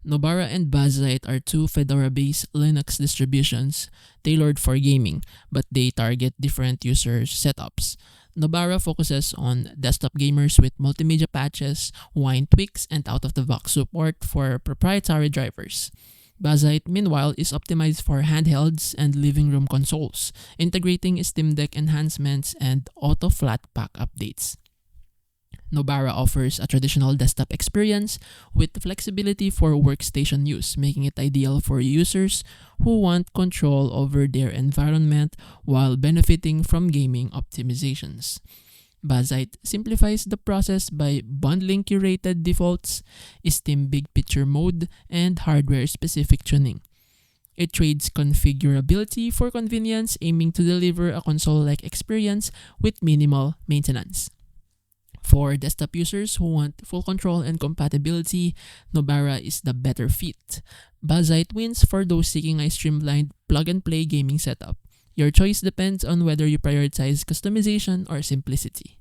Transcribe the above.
Nobara and Bazzite are two Fedora-based Linux distributions tailored for gaming, but they target different user setups. Nobara focuses on desktop gamers with multimedia patches, wine tweaks, and out-of-the-box support for proprietary drivers. Bazzite, meanwhile, is optimized for handhelds and living room consoles, integrating Steam Deck enhancements and auto flatpak updates. Nobara offers a traditional desktop experience with flexibility for workstation use, making it ideal for users who want control over their environment while benefiting from gaming optimizations. Bazzite simplifies the process by bundling curated defaults, Steam Big Picture mode, and hardware-specific tuning. It trades configurability for convenience, aiming to deliver a console-like experience with minimal maintenance. For desktop users who want full control and compatibility, Nobara is the better fit. Bazzite wins for those seeking a streamlined plug-and-play gaming setup. Your choice depends on whether you prioritize customization or simplicity.